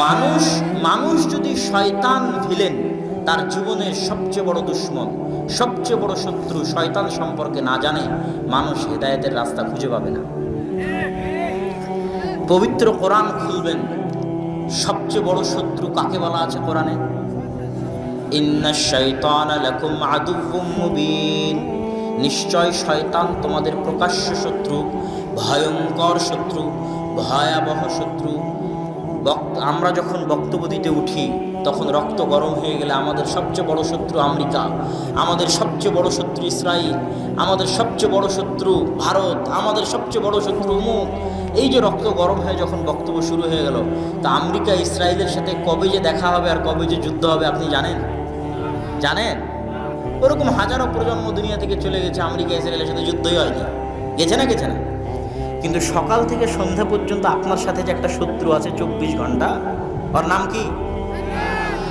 মানুষ মানুষ যদি শয়তান ভিলেন, তার জীবনের সবচেয়ে বড় দুশ্মন, সবচেয়ে বড় শত্রু শয়তান সম্পর্কে না জানে, মানুষ হেদায়েতের রাস্তা খুঁজে পাবে না। পবিত্র কোরআন খুলবেন, সবচেয়ে বড় শত্রু কাকে বলা আছে কোরআনে? ইন্নাশ শাইতানা লাকুম আদুউম মুবিন, নিশ্চয় শয়তান তোমাদের প্রকাশ্য শত্রু, ভয়ঙ্কর শত্রু, ভয়াবহ শত্রু। আমরা যখন বক্তব্য দিতে উঠি তখন রক্ত গরম হয়ে গেলে আমাদের সবচেয়ে বড় শত্রু আমেরিকা, আমাদের সবচেয়ে বড় শত্রু ইসরায়েল, আমাদের সবচেয়ে বড় শত্রু ভারত, আমাদের সবচেয়ে বড় শত্রু অমুক। এই যে রক্ত গরম হয়ে যখন বক্তব্য শুরু হয়ে গেল, তা আমেরিকা ইসরায়েলের সাথে কবে যে দেখা হবে আর কবে যে যুদ্ধ হবে আপনি জানেন? জানেন? ওরকম হাজারো প্রজন্ম দুনিয়া থেকে চলে গেছে, আমেরিকা ইসরায়েলের সাথে যুদ্ধই হয়নি। গেছে না? গেছে না? কিন্তু সকাল থেকে সন্ধ্যা পর্যন্ত আপনার সাথে যে একটা শত্রু আছে 24 ঘন্টা, ওর নাম কি?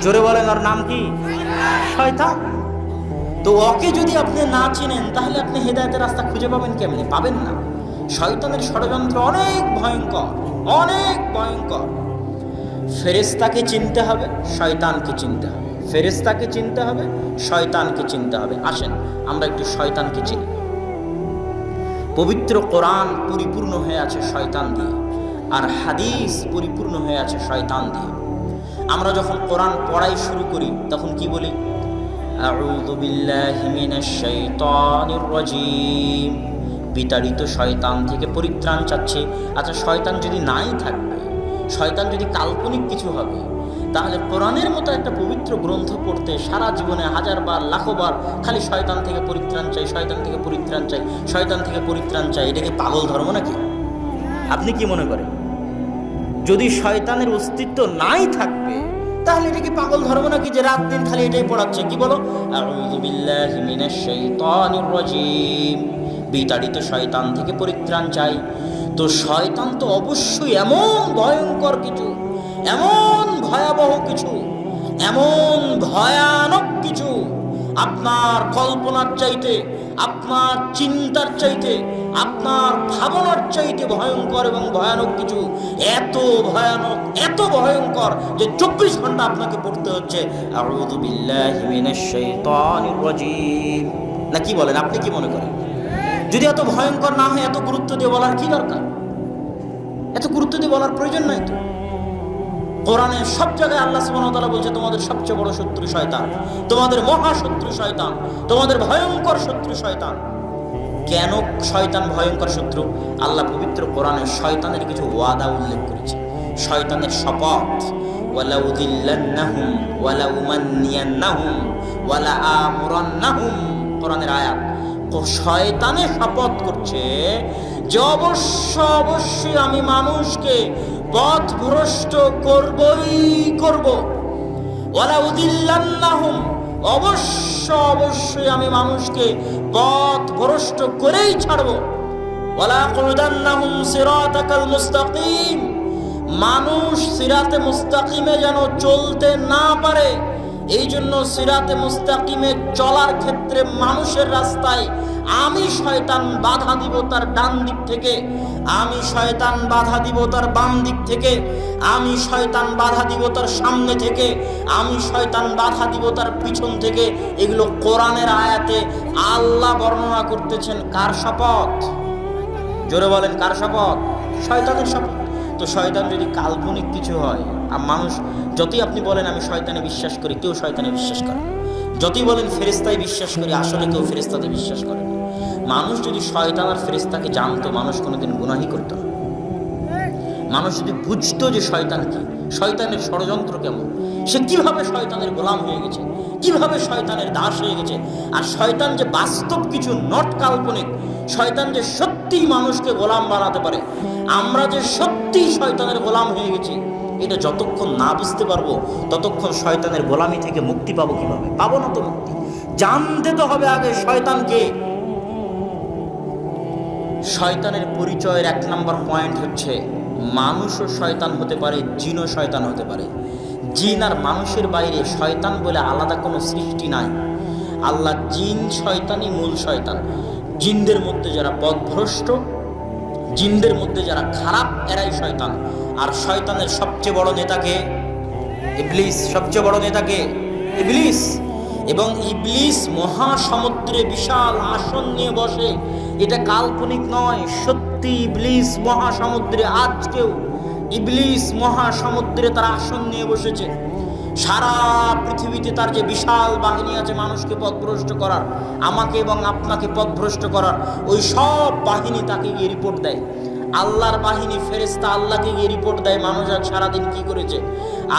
জোরে বলেন, ওর নাম কি? শয়তান। তো ওকে যদি আপনি না চিনেন তাহলে আপনি হেদায়েতের রাস্তা খুঁজে পাবেন কেমনে? পাবেন না। শয়তানের ষড়যন্ত্র অনেক ভয়ঙ্কর, অনেক ভয়ঙ্কর। ফেরেশতাকে চিনতে হবে, শয়তানকে চিনতে হবে। ফেরেশতাকে চিনতে হবে, শয়তানকে চিনতে হবে। আসেন আমরা একটু শয়তানকে চিনি। পবিত্র কোরআন পরিপূর্ণ হয়ে আছে শয়তান দিয়ে, আর হাদিস পরিপূর্ণ হয়ে আছে শয়তান দিয়ে। আমরা যখন কোরআন পড়াই শুরু করি তখন কি বলি? আউযু বিল্লাহি মিনাশ শাইতানির রাজীম, বিতাড়িত শয়তান থেকে পরিত্রাণ চাচ্ছে। আচ্ছা, শয়তান যদি নাই থাকবে, শয়তান যদি কাল্পনিক কিছু হবে, তাহলে কোরআনের মতো একটা পবিত্র গ্রন্থ পড়তে সারা জীবনে হাজারবার লাখবার খালি শয়তান থেকে পরিত্রাণ চাই, শয়তান থেকে পরিত্রাণ চাই, শয়তান থেকে পরিত্রাণ চাই, এটা কি পাগল ধর্ম নাকি? আপনি কি মনে করেন? যদি শয়তানের অস্তিত্ব নাই থাকবে তাহলে এটা কি পাগল ধর্ম নাকি যে রাত দিন খালি এটাই পড়াচ্ছে? কি বলো? আউযু বিল্লাহি মিনাশ শাইতানির রাজীম, বিতাড়িত শয়তান থেকে পরিত্রাণ চাই। তো শয়তান তো অবশ্যই এমন ভয়ঙ্কর কিছু, এমন ভয়াবহ কিছু, এমন ভয়ানক কিছু, আপনার কল্পনার চাইতে, আপনার চিন্তার চাইতে, আপনার ভাবনার চাইতে ভয়ঙ্কর এবং ভয়ানক কিছু। এত ভয়ানক, এত ভয়ঙ্কর যে 24 ঘন্টা আপনাকে পড়তে হচ্ছে আউযু বিল্লাহি মিনাশ শাইতানির রাজীম। না কি বলেন? আপনি কি মনে করেন? যদি এত ভয়ঙ্কর না হয় এত গুরুত্ব দিয়ে বলার কি দরকার? এত গুরুত্ব দিয়ে বলার প্রয়োজন নাই তো। কোরআনে সব জায়গায় আল্লাহ সুবহানাহু ওয়া তাআলা বলছে তোমাদের সবচেয়ে বড় শত্রু শয়তান, তোমাদের মহা শত্রু শয়তান, তোমাদের ভয়ঙ্কর শত্রু শয়তান। কেন শয়তান ভয়ঙ্কর শত্রু? আল্লাহ পবিত্র কোরআনে শয়তানের কিছু ওয়াদা উল্লেখ করেছে, শয়তানের শপথ। ওয়ালা উযিল্লান্নাহুম ওয়ালা উমান্নিয়ান্নাহুম ওয়ালা আমুরান্নাহুম, কোরআনের আয়াত। শয়তানের শপথ করছে যে অবশ্যই আমি মানুষকে পথভ্রষ্ট করবই করব। ওয়ালা উযিল্লান্নাহুম, অবশ্যই আমি মানুষকে পথভ্রষ্ট করেই ছাড়ব। ওয়ালা আকুদান্নাহুম সিরাতাকাল মুস্তাকিম, মানুষ সিরাতে মুস্তাকিমে যেন চলতে না পারে, এই জন্য সিরাতে মুস্তাকিমে চলার ক্ষেত্রে মানুষের রাস্তায় আমি শয়তান বাধা দিব তার ডান দিক থেকে, আমি শয়তান বাধা দিব তার বাম দিক থেকে, আমি শয়তান বাধা দিব তার সামনে থেকে, আমি শয়তান বাধা দিব তার পিছন থেকে। এগুলো কোরআনের আয়াতে আল্লাহ বর্ণনা করতেছেন। কার শপথ? জোরে বলেন, কার শপথ? শয়তানের শপথ। তো শয়তান যদি কাল্পনিক কিছু হয়, আর মানুষ যতই আপনি বলেন আমি শয়তানে বিশ্বাস করি, কেউ শয়তানে বিশ্বাস করে না। যতই বলেন ফেরেশতায় বিশ্বাস করি, আসলে কেউ ফেরেশতাতে বিশ্বাস করে না। মানুষ যদি শয়তান আর ফেরেশতাকে জানতো, মানুষ কোনোদিন গুনাহই করতো না। মানুষ যদি বুঝতো যে শয়তান কি, শয়তানের ষড়যন্ত্র কেমন, সে কিভাবে শয়তানের গোলাম হয়ে গেছে, কিভাবে শয়তানের দাস হয়ে গেছে, আর শয়তান যে বাস্তব কিছু, নট কাল্পনিক, শয়তান যে সত্যিই মানুষকে গোলাম বানাতে পারে, আমরা যে সত্যিই শয়তানের গোলাম হয়ে গেছি, এটা যতক্ষণ না বুঝতে পারবো ততক্ষণ শয়তানের গোলামি থেকে মুক্তি পাবো কিভাবে? পাবো না তো মুক্তি। জানতে তো হবে আগে শয়তানকে। শয়তানের পরিচয়ের 1 নম্বর পয়েন্ট হচ্ছে মানুষও শয়তান হতে পারে, জিনও শয়তান হতে পারে। জিন আর মানুষের বাইরে শয়তান বলে আলাদা কোনো সৃষ্টি নাই। আল্লাহ জিন শয়তানই মূল শয়তান। জিনদের মধ্যে যারা পথভ্রষ্ট, জিনদের মধ্যে যারা খারাপ, এরাই শয়তান। আর শয়তানের সবচেয়ে বড় নেতাকে ইবলিস সবচেয়ে বড় নেতাকে ইবলিস। এবং ইবলিস মহাসমুদ্রে বিশাল আসন নিয়ে বসে, এটা কাল্পনিক নয়, সত্যি ইবলিস মহাসমুদ্রে, আজকেও ইবলিস মহাসমুদ্রে তার আসন নিয়ে বসেছে। সারা পৃথিবীতে তার যে বিশাল বাহিনী আছে মানুষকে পথভ্রষ্ট করার, আমাকে এবং আপনাকে পথভ্রষ্ট করার, ওই সব বাহিনী তাকে গিয়ে রিপোর্ট দেয়। আল্লাহর বাহিনী ফেরেশতা আল্লাহকে গিয়ে রিপোর্ট দেয় মানুষ আজ সারাদিন কি করেছে।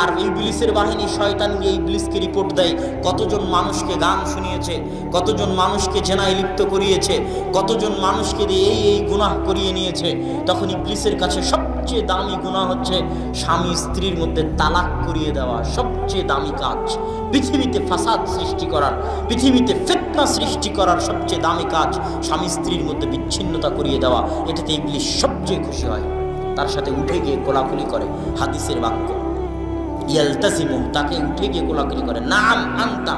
আর ইবলিসের বাহিনী শয়তান গিয়ে ইবলিসকে রিপোর্ট দেয় কতজন মানুষকে গান শুনিয়েছে, কতজন মানুষকে জেনায় লিপ্ত করিয়েছে, কতজন মানুষকে দিয়ে এই গুনাহ করিয়ে নিয়েছে। তখন ইবলিসের কাছে সবচেয়ে দামি গুনাহ হচ্ছে স্বামী স্ত্রীর মধ্যে তালাক করিয়ে দেওয়া। সবচেয়ে দামি কাজ পৃথিবীতে, ফাসাদ সৃষ্টি করার, পৃথিবীতে ফিতনা সৃষ্টি করার সবচেয়ে দামি কাজ স্বামী স্ত্রীর মধ্যে বিচ্ছিন্নতা করিয়ে দেওয়া। এটাতে ইবলিস সবচেয়ে খুশি হয়, তার সাথে উঠে গিয়ে কোলাকুলি করে। হাদিসের বাক্য, ইয়ালতাজিমু, তাকে উঠে গিয়ে কোলাকুলি করে। নাম আনতা,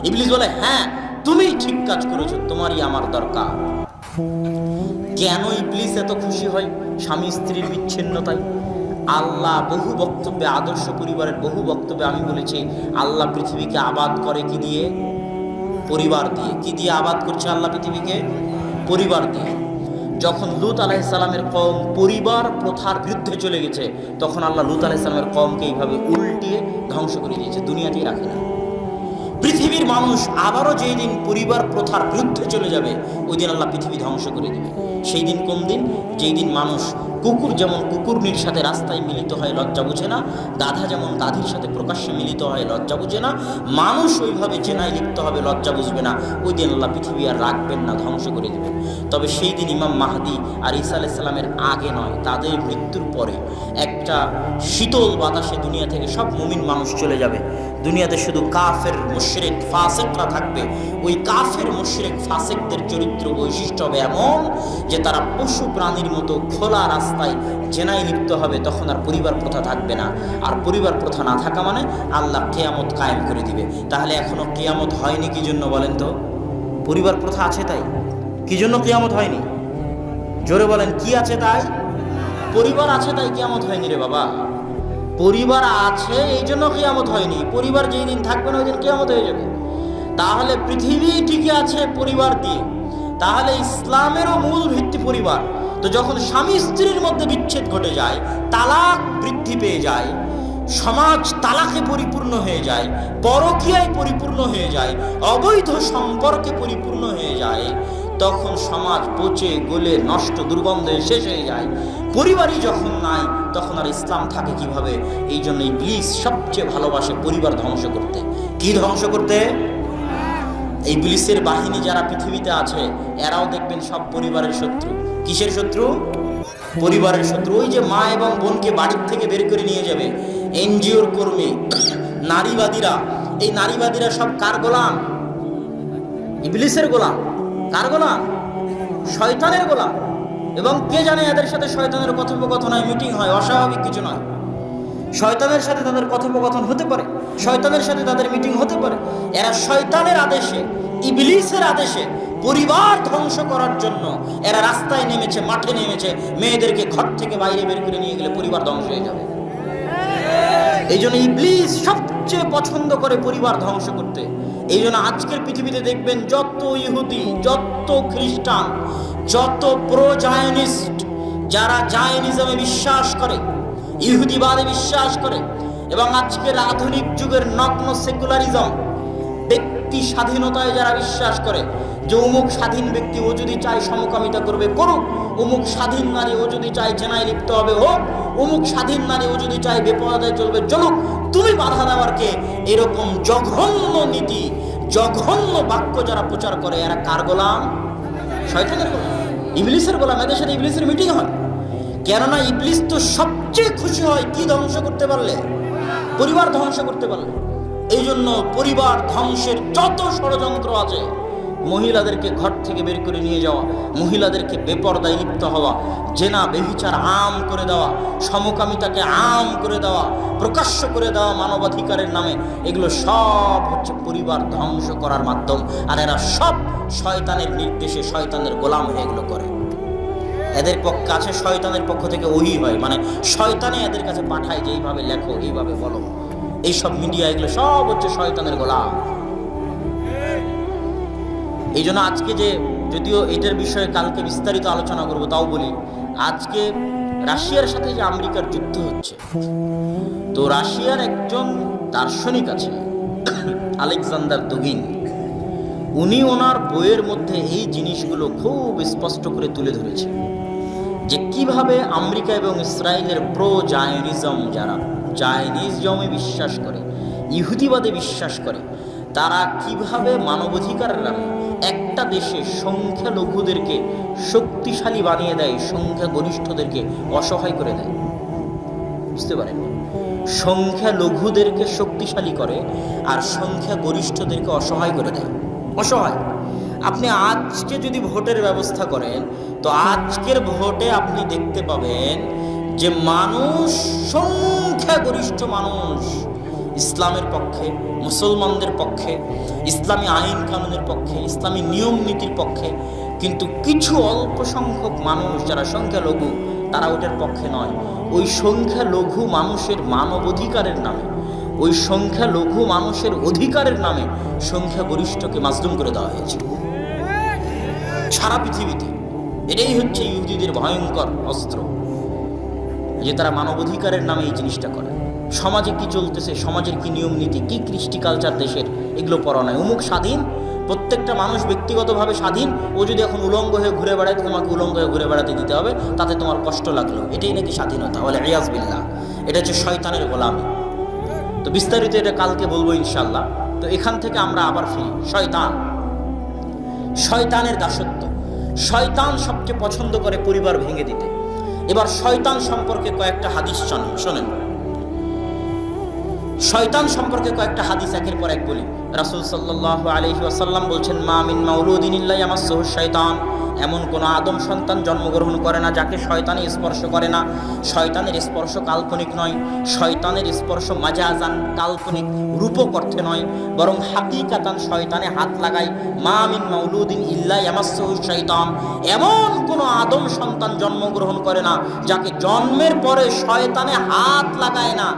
ইবলিস বলে হ্যাঁ তুমি ঠিক কাজ করেছো, তোমারই আমার দরকার। কেন ইবলিস এত খুশি হয় স্বামী স্ত্রীর বিচ্ছিন্নতায়? আল্লাহ বহু বক্তব্যে, আদর্শ পরিবারের বহু বক্তব্যে আমি বলেছি, আল্লাহ পৃথিবীকে আবাদ করে কি দিয়ে? পরিবার দিয়ে। কি দিয়ে আবাদ করছে আল্লাহ পৃথিবীকে? পরিবার দিয়ে। যখন লূত আলাইহিস সালামের কওম পরিবার প্রথার বিরুদ্ধে চলে গেছে, তখন আল্লাহ লূত আলাইহিস সালামের কওমকে এইভাবে উল্টিয়ে ধ্বংস করে দিয়েছে, দুনিয়াতেই রাখে না। পৃথিবীর মানুষ আবারও যেই দিন পরিবার প্রথার বিরুদ্ধে চলে যাবে, ওই দিন আল্লাহ পৃথিবী ধ্বংস করে দিবে। সেই দিন কোন দিন? যেই দিন মানুষ, কুকুর যেমন কুকুরনির সাথে রাস্তায় মিলিত হয় লজ্জা বুঝে না, গাধা যেমন গাধীর সাথে প্রকাশ্যে মিলিত হয় লজ্জা বুঝে না, মানুষ ওইভাবে জেনায় লিপ্ত হবে, লজ্জা বুঝবে না। ওই দিন আল্লাহ পৃথিবী আর রাখবেন না, ধ্বংস করে দেবেন। তবে সেই দিন ইমাম মাহদি আর ঈসা আলাইহিস সালামের আগে নয়, তাদের মৃত্যুর পরে একটা শীতল বাতাসে দুনিয়া থেকে সব মুমিন মানুষ চলে যাবে। দুনিয়াতে শুধু কাফের, মুশরিক, ফাসিকরা থাকবে। ওই কাফের, মুশরিক, ফাসিকদের চরিত্র বৈশিষ্ট্য হবে এমন যে তারা পশু প্রাণীর মতো খোলা রাস্তায় জেনায় লিপ্ত হবে। তখন আর পরিবার প্রথা থাকবে না। আর পরিবার প্রথা না থাকা মানে আল্লাহ কিয়ামত কায়েম করে দিবে। তাহলে এখনো কিয়ামত হয়নি কি জন্য বলেন তো? পরিবার প্রথা আছে তাই। কি জন্য কিয়ামত হয়নি? জোরে বলেন, কি আছে তাই? পরিবার আছে তাই কিয়ামত হয়নি রে বাবা। পরিবার আছে এই জন্য কিয়ামত হয়নি। পরিবার যেই দিন থাকবে না ওই দিন কিয়ামত হয়ে যাবে। তাহলে পৃথিবী টিকে আছে পরিবার দিয়ে। তাহলে ইসলামেরও মূল ভিত্তি পরিবার। তো যখন স্বামী স্ত্রীর মধ্যে বিচ্ছেদ ঘটে যায়, তালাক বৃদ্ধি পেয়ে যায়, সমাজ তালাকে পরিপূর্ণ হয়ে যায়, পরকীয়ায় পরিপূর্ণ হয়ে যায়, অবৈধ সম্পর্কে পরিপূর্ণ হয়ে যায়, তখন সমাজ পচে গলে নষ্ট দুর্গন্ধে শেষ হয়ে যায়। পরিবারই যখন নাই, তখন আর ইসলাম থাকে কিভাবে? এই জন্য ইবলিস সবচেয়ে ভালোবাসে পরিবার ধ্বংস করতে। কি ধ্বংস করতে? ইবলিসের বাহিনী যারা পৃথিবীতে আছে, এরাও দেখবেন সব পরিবারের শত্রু। কিসের শত্রু? পরিবারের শত্রু। ওই যে মা এবং বোনকে বাড়ির থেকে বের করে নিয়ে যাবে এনজিওর কর্মী, নারীবাদীরা, এই নারীবাদীরা সব কার গোলাম? ইবলিসের গোলাম। কার গোলাম? শয়তানের গোলাম। এবং কে জানে এদের সাথে শয়তানের কথোপকথন হয়, মিটিং হয়, অস্বাভাবিক কিছু নয়। শয়তানের সাথে তাদের কথোপকথন হতে পারে, শয়তানের সাথে তাদের মিটিং হতে পারে। এরা শয়তানের আদেশে, ইবলিসের আদেশে পরিবার ধ্বংস করার জন্য এরা রাস্তায় নেমেছে, মাঠে নেমেছে। মেয়েদেরকে ঘর থেকে বাইরে বের করে নিয়ে গেলে পরিবার ধ্বংস হয়ে যাবে। এই জন্য ইবলিস সবচেয়ে পছন্দ করে পরিবার ধ্বংস করতে। এই জন্য আজকের পৃথিবীতে দেখবেন যত ইহুদি, যত খ্রিস্টান, যত প্রো জায়নিস্ট, যারা জায়নিজমে বিশ্বাস করে, ইহুদিবাদে বিশ্বাস করে, এবং আজকের আধুনিক যুগের নগ্ন সেকুলারিজম, ব্যক্তি স্বাধীনতায় যারা বিশ্বাস করে যে অমুক স্বাধীন ব্যক্তি, ও যদি চায় সমকামিতা করবে করুক, অমুক স্বাধীন নারী ও যদি চায় জেনায় লিপ্ত হবে হোক, অমুক স্বাধীন নারী ও যদি চায় বেপরদায় চলবে চলুক, তুমি বাধা দেওয়ার কে? এরকম জঘন্য নীতি, জঘন্য বাক্য যারা প্রচার করে, এরা কার গোলাম? শয়তানের গোলাম, ইবলিসের গোলাম। এদের সাথে ইবলিসের মিটিং হয়। কেননা ইবলিস তো সবচেয়ে খুশি হয় কি ধ্বংস করতে পারলে? পরিবার ধ্বংস করতে পারলে। এই জন্য পরিবার ধ্বংসের যত ষড়যন্ত্র আছে, মহিলাদেরকে ঘর থেকে বের করে নিয়ে যাওয়া, মহিলাদেরকে বেপরদায় লিপ্ত হওয়া, জেনা বেভিচার আম করে দেওয়া, সমকামিতাকে আম করে দেওয়া, প্রকাশ্য করে দেওয়া মানবাধিকারের নামে, এগুলো সব হচ্ছে পরিবার ধ্বংস করার মাধ্যম। আর এরা সব শয়তানের নির্দেশে, শয়তানের গোলাম হয়ে এগুলো করে। এদের পক্ষে আছে, শয়তানের পক্ষ থেকে ওহি হয়, মানে শয়তানে এদের কাছে পাঠায় যে এইভাবে লেখো, এইভাবে বলো। এইসব মিডিয়া এগুলো সব হচ্ছে শয়তানের গোলাম। এই জন্য আজকে যে, যদিও এটার বিষয়ে কালকে বিস্তারিত আলোচনা করব, তাও বলি আজকে রাশিয়ার সাথে যে আমেরিকার যুদ্ধ হচ্ছে, তো রাশিয়ার একজন দার্শনিক আছে আলেকজান্ডার দুগিন, উনি ওনার বইয়ের মধ্যে এই জিনিসগুলো খুব স্পষ্ট করে তুলে ধরেছে যে কিভাবে আমেরিকা এবং ইসরায়েলের প্রো জায়নিজম, যারা জায়নিজমে বিশ্বাস করে, ইহুদিবাদে বিশ্বাস করে, তারা কিভাবে মানবাধিকারের নামে একটা দেশে সংখ্যালঘুদেরকে শক্তিশালী বানিয়ে দেয়, সংখ্যাগরিষ্ঠদেরকে অসহায় করে দেয়। বুঝতে পারেন? সংখ্যালঘুদেরকে শক্তিশালী করে আর সংখ্যাগরিষ্ঠদেরকে অসহায় করে দেয়। অসহায়। আপনি আজকে যদি ভোটের ব্যবস্থা করেন, তো আজকের ভোটে আপনি দেখতে পাবেন যে মানুষ, সংখ্যাগরিষ্ঠ মানুষ ইসলামের পক্ষে, মুসলমানদের পক্ষে, ইসলামী আইন কানুনের পক্ষে, ইসলামী নিয়ম নীতির পক্ষে, কিন্তু কিছু অল্প সংখ্যক মানুষ যারা সংখ্যালঘু, তারা ওটার পক্ষে নয়। ওই সংখ্যালঘু মানুষের মানবাধিকারের নামে, ওই সংখ্যালঘু মানুষের অধিকারের নামে সংখ্যাগরিষ্ঠকে মাজলুম করে দেওয়া হয়েছে সারা পৃথিবীতে। এটাই হচ্ছে ইহুদিদের ভয়ঙ্কর অস্ত্র, যে তারা মানবাধিকারের নামে এই জিনিসটা করে। সমাজে কি চলতেছে, সমাজের কি নিয়ম নীতি, কি কৃষ্টি কালচার দেশের, এগুলো পড়া নয়। অমুক স্বাধীন, প্রত্যেকটা মানুষ ব্যক্তিগতভাবে স্বাধীন, ও যদি এখন উলঙ্গ হয়ে ঘুরে বেড়ায়, তোমাকে উলঙ্গ হয়ে ঘুরে বেড়াতে দিতে হবে, তাতে তোমার কষ্ট লাগলো, এটাই নাকি স্বাধীনতা? বলে রিয়াজ বিল্লাহ, এটা হচ্ছে শয়তানের গোলামি। তো বিস্তারিত এটা কালকে বলবো ইনশাল্লাহ। তো এখান থেকে আমরা আবার ফিরি। শয়তান, শয়তানের দাসত্ব। শয়তান সবচেয়ে পছন্দ করে পরিবার ভেঙে দিতে। এবার শয়তান সম্পর্কে কয়েকটা হাদিস শোনেন। শয়তান সম্পর্কে কয়েকটা হাদিস একের পর এক বলি। রাসূল সাল্লাল্লাহু আলাইহি ওয়াসাল্লাম বলছেন, মা মিন মাউলুদিন ইল্লা ইয়ামাসসুহু শাইতান, এমন কোন আদম সন্তান জন্মগ্রহণ করে না যাকে শয়তান স্পর্শ করে না। শয়তানের স্পর্শ কাল্পনিক নয়, শয়তানের স্পর্শ মাজাজান, কাল্পনিক রূপক অর্থে নয়, বরং হাকিকাতান শয়তানে হাত লাগায়। মা মিন মাউলুদিন ইল্লা ইয়ামাসসুহু শাইতান, এমন কোন আদম সন্তান জন্মগ্রহণ করে না যাকে জন্মের পরে শয়তানে হাত লাগায় না,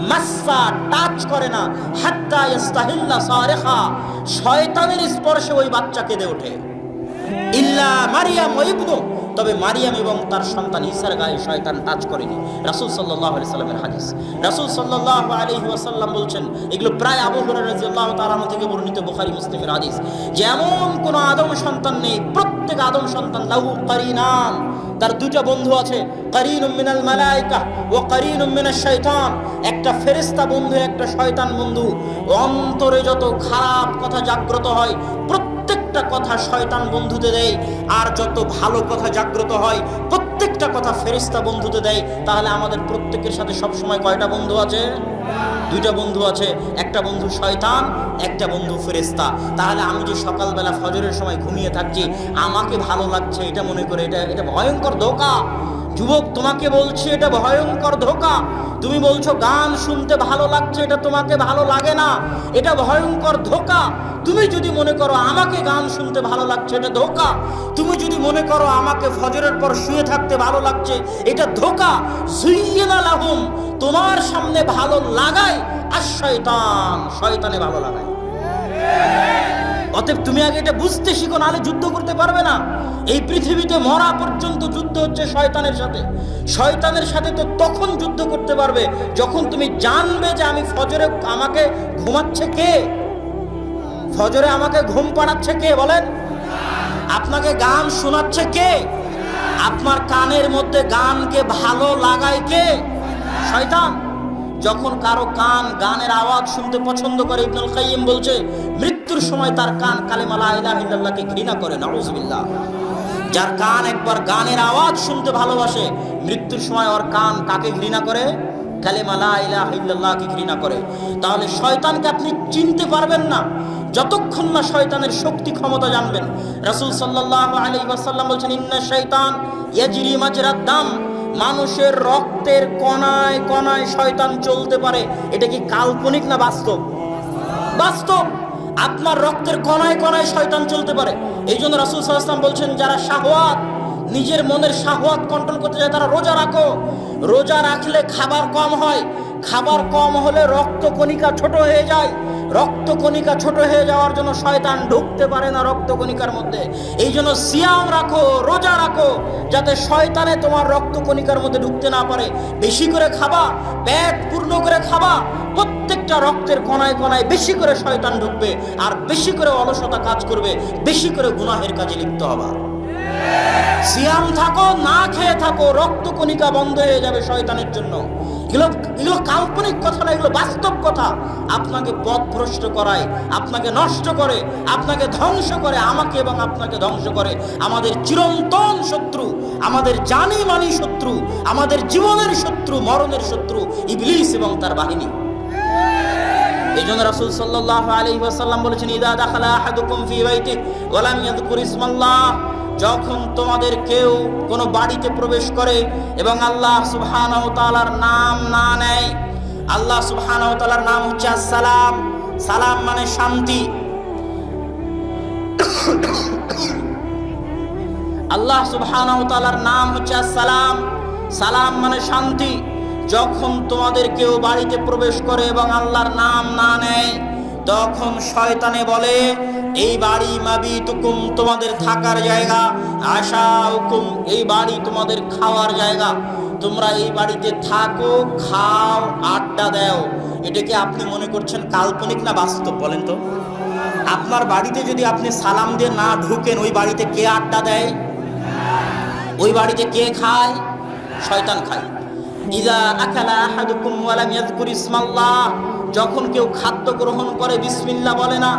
মাসসা, টাচ করে না, হাত্তা ইস্তাহিল্লা সারিখা, শয়তানের স্পর্শে ওই বাচ্চা কেঁদে ওঠে। ইল্লা মারিয়াম ওয়া ইবনু, তবে মারিয়াম এবং তার সন্তান ঈসার গায়ে শয়তান টাচ করেনি। রাসূল সাল্লাল্লাহু আলাইহি সাল্লামের হাদিস। রাসূল সাল্লাল্লাহু আলাইহি ওয়াসাল্লাম বলছেন, এগুলো প্রায় আবু হুরায়রা রাদিয়াল্লাহু তাআলা থেকে বর্ণিত, বুখারী মুসলিমের হাদিস, যে এমন কোন আদম সন্তান নেই, প্রত্যেক আদম সন্তান লাহু কারিনান, তার দুটো বন্ধু আছে, কারিনুম মিনাল মালায়েকা ওয়া কারিনুম মিনাশ শাইতান, একটা ফেরেশতা বন্ধু, একটা শয়তান বন্ধু। অন্তরে যত খারাপ কথা জাগ্রত হয়, প্রত্যেকটা কথা শয়তান বন্ধুতে দেয়, আর যত ভালো কথা জাগ্রত হয়, প্রত্যেকটা কথা ফেরেশতা বন্ধুতে দেয়। তাহলে আমাদের প্রত্যেকের সাথে সব সময় কয়টা বন্ধু আছে? দুইটা বন্ধু আছে, একটা বন্ধু শয়তান, একটা বন্ধু ফেরেশতা। তাহলে আমি যে সকালবেলা ফজরের সময় ঘুমিয়ে থাকছি, আমাকে ভালো লাগছে এটা মনে করে, এটা ভয়ঙ্কর ধোঁকা। যুবক, তোমাকে বলছি, এটা ভয়ঙ্কর ধোঁকা। তুমি বলছো গান শুনতে ভালো লাগছে, এটা তোমাকে ভালো লাগে না, এটা ভয়ঙ্কর ধোঁকা। তুমি যদি মনে করো আমাকে গান শুনতে ভালো লাগছে, এটা ধোঁকা। তুমি যদি মনে করো আমাকে ফজরের পর শুয়ে থাকতে ভালো লাগছে, এটা ধোঁকা। যুয়্যিনা লাহুম, তোমার সামনে ভালো লাগায় আর শয়তান, শয়তানে ভালো লাগায়। অতএব তুমি আগে এটা বুঝতে শিখো, নাহলে যুদ্ধ করতে পারবে না। এই পৃথিবীতে মরা পর্যন্ত যুদ্ধ হচ্ছে শয়তানের সাথে। শয়তানের সাথে তো তখন যুদ্ধ করতে পারবে যখন তুমি জানবে যে আমি ফজরে, আমাকে ঘুমাচ্ছে কে, ফজরে আমাকে ঘুম পাড়াচ্ছে কে, বলেন? আপনাকে গান শোনাচ্ছে কে? আপনার কানের মধ্যে গানকে ভালো লাগায় কে? শয়তান। যখন কারো কান গানের আওয়াজ শুনতে পছন্দ করে, ইবনুল কাইয়িম বলছে, মৃত্যুর সময় তার কান কালেমা লা ইলাহা ইল্লাল্লাহকে ঘৃণা করে। নাউযুবিল্লাহ। যার কান একবার গানের আওয়াজ শুনতে ভালোবাসে, মৃত্যুর সময় ওর কান কাকে ঘৃণা করে? কালেমা লা ইলাহা ইল্লাল্লাহকে ঘৃণা করে। তাহলে শয়তানকে আপনি চিনতে পারবেন না যতক্ষণ না শয়তানের শক্তি ক্ষমতা জানবেন। রাসূল সাল্লাল্লাহু আলাইহি ওয়াসাল্লাম বলছেন, ইন্না শাইতান ইয়াজরি মাজরাদ দাম, মানুষের রক্তের কণায় কণায় শয়তান চলতে পারে। এটা কি কাল্পনিক না বাস্তব? বাস্তব। আপনার রক্তের কণায় কণায় শয়তান চলতে পারে। এই জন্য রাসূল সাল্লাল্লাহু আলাইহি ওয়াসাল্লাম বলছেন, যারা শাহওয়াত, নিজের মনের শাহওয়াত কন্ট্রোল করতে চায়, তারা রোজা রাখো। রোজা রাখলে খাবার কম হয়, খাবার কম হলে রক্তকণিকা ছোট হয়ে যায়। রক্তকণিকা ছোট হয়ে যাওয়ার জন্য শয়তান ঢুকতে পারে না রক্তকণিকার মধ্যে। এই জন্য সিয়াম রাখো, রোজা রাখো, যাতে শয়তানে তোমার রক্তকণিকার মধ্যে ঢুকতে না পারে। বেশি করে খাবা, পেট পূর্ণ করে খাবা, প্রত্যেকটা রক্তের কণায় কণায় বেশি করে শয়তান ঢুকবে, আর বেশি করে অলসতা কাজ করবে, বেশি করে গুনাহের কাজে লিপ্ত হবা। সিয়াম থাকো, না খেয়ে থাকো, রক্তকণিকা বন্ধ হয়ে যাবে শয়তানের জন্য। এগুলো কাল্পনিক কথা না, এগুলো বাস্তব কথা। আপনাকে পথভ্রষ্ট করায়, আপনাকে নষ্ট করে, আপনাকে ধ্বংস করে, আমাকে এবং আপনাকে ধ্বংস করে আমাদের চিরন্তন শত্রু, আমাদের জানি মানি শত্রু, আমাদের জীবনের শত্রু, মরণের শত্রু ইবলিস এবং তার বাহিনী। এই জন্য রাসূল সাল্লাল্লাহু আলাইহি ওয়াসাল্লাম বলেছেন, ইদা দাখালা আহাদুকুম ফি বাইতিহি ওয়া লাম ইয়াযকুর ইসমাল্লাহ, যখন তোমাদের কেউ কোনো বাড়িতে প্রবেশ করে এবং আল্লাহ সুবহানাহু ওয়া তাআলার নাম না নেয়। আল্লাহ সুবহানাহু ওয়া তাআলার নাম হচ্ছে আসসালাম। সালাম মানে শান্তি। আল্লাহ সুবহানাহু ওয়া তাআলার নাম হচ্ছে আসসালাম, সালাম মানে শান্তি। যখন তোমাদের কেউ বাড়িতে প্রবেশ করে এবং আল্লাহর নাম না নেয়, তখন শয়তানে বলে, এই বাড়ি মাবিতুকুম, তোমাদের থাকার জায়গা, আশাউকুম, এই বাড়ি তোমাদের খাওয়ার জায়গা, তোমরা এই বাড়িতে থাকো, খাও, আড্ডা দাও। এটাকে আপনি মনে করছেন কাল্পনিক না বাস্তব? বলেন তো, আপনার বাড়িতে যদি আপনি সালাম দিয়ে না ঢুকেন, ওই বাড়িতে কে আড্ডা দেয়? ওই বাড়িতে কে খায়? শয়তান খায়। ইযা আকালা আহাদুকুম ওয়া লাম ইয়াযকুর ইসমাল্লাহ, যখন কেউ খাদ্য গ্রহণ করে বিসমিল্লাহ বলে না,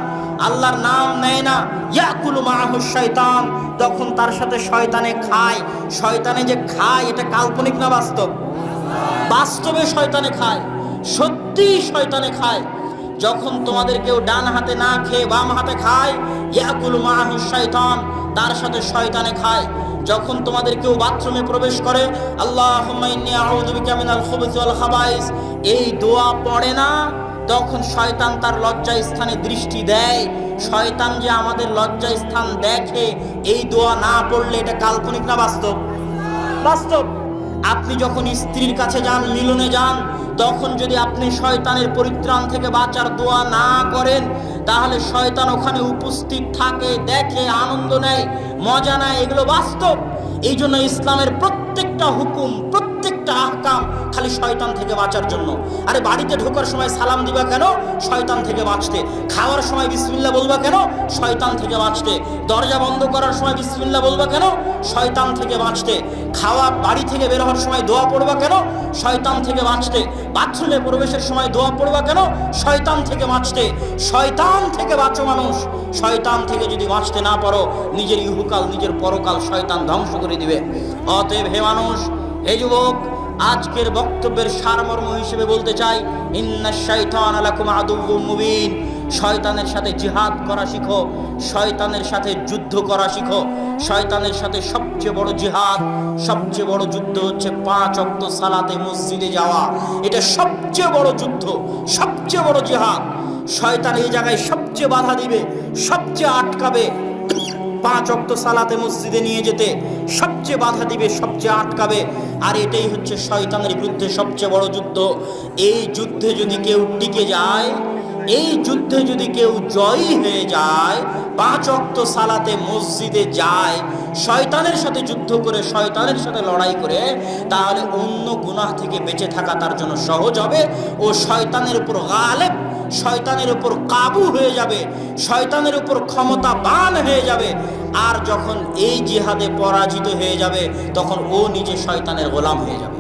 আল্লাহর নাম নেয় না, ইয়াকুলু মাআহু শাইতান, তখন তার সাথে শয়তানে খায়। শয়তানে যে খায়, এটা কাল্পনিক না বাস্তব? বাস্তবে শয়তানে খায়, সত্যি শয়তানে খায়। যখন তোমাদের কেউ ডান হাতে না খেয়ে বাম হাতে খায়, ইয়াকুলু মাআহু শাইতান, তার সাথে শয়তানে খায়। যখন তোমাদের কেউ বাথরুমে প্রবেশ করে, আল্লাহুম্মা ইন্নী আউযু বিকা মিনাল খুবুসি ওয়াল খাবাইস, এই দোয়া পড়ে না, তখন শয়তান তার লজ্জা স্থানে দৃষ্টি দেয়। শয়তান যে আমাদের লজ্জা স্থান দেখে, এই দোয়া না পড়লে এটা কাল্পনিক না বাস্তব? বাস্তব। আপনি যখন স্ত্রীর কাছে যান, মিলনে যান, তখন যদি আপনি শয়তানের পরিত্রাণ থেকে বাঁচার দোয়া না করেন, তাহলে শয়তান ওখানে উপস্থিত থাকে, দেখে, আনন্দ নেয়, মজা নেয়। এগুলো বাস্তব। এই জন্য ইসলামের প্রত্যেকটা হুকুম, প্রত্যেকটা আহকাম খালি শয়তান থেকে বাঁচার জন্য। আরে বাড়িতে ঢোকার সময় সালাম দিবা কেন? শয়তান থেকে বাঁচতে। খাওয়ার সময় বিসমিল্লাহ বলবা কেন? শয়তান থেকে বাঁচতে। দরজা বন্ধ করার সময় বিসমিল্লাহ বলবা কেন? শয়তান থেকে বাঁচতে। বাড়ি থেকে বের হওয়ার সময় দোয়া পড়বা কেন? শয়তান থেকে বাঁচতে। বাথরুমে প্রবেশের সময় দোয়া পড়বা কেন? শয়তান থেকে বাঁচতে। শয়তান থেকে বাঁচো মানুষ। শয়তান থেকে যদি বাঁচতে না পারো, নিজের ইহকাল, নিজের পরকাল শয়তান ধ্বংস করে দিবে। অতএব হে মানুষ, হে যুবক, আজকের বক্তব্যের সারমর্ম হিসেবে বলতে চাই, ইন্নাশ শাইতানা লাকুম আদুউম মুবিন, শয়তানের সাথে জিহাদ করা শিখো, শয়তানের সাথে যুদ্ধ করা শিখো। শয়তানের সাথে সবচেয়ে বড় জিহাদ, সবচেয়ে বড় যুদ্ধ হচ্ছে 5 ওয়াক্ত সালাতে মসজিদে যাওয়া। এটা সবচেয়ে বড় যুদ্ধ, সবচেয়ে বড় জিহাদ। শয়তান এই জায়গায় সবচেয়ে বাধা দিবে, সবচেয়ে আটকাবে। 5 ওয়াক্ত সালাতে মসজিদে নিয়ে যেতে সবচেয়ে বাধা দিবে, সবচেয়ে আটকাবে। আর এটাই হচ্ছে শয়তানের বিরুদ্ধে সবচেয়ে বড় যুদ্ধ। এই যুদ্ধে যদি কেউ টিকে যায়, এই যুদ্ধে যদি কেউ জয়ী হয়ে যায়, 5 ওয়াক্ত সালাতে মসজিদে যায়, শয়তানের সাথে যুদ্ধ করে, শয়তানের সাথে লড়াই করে, তাহলে অন্য গুনাহ থেকে বেঁচে থাকা তার জন্য সহজ হবে। ও শয়তানের উপর গালেব, শয়তানের উপর কাবু হয়ে যাবে, শয়তানের উপর ক্ষমতাবান হয়ে যাবে। আর যখন এই জিহাদে পরাজিত হয়ে যাবে, তখন ও নিজে শয়তানের গোলাম হয়ে যাবে।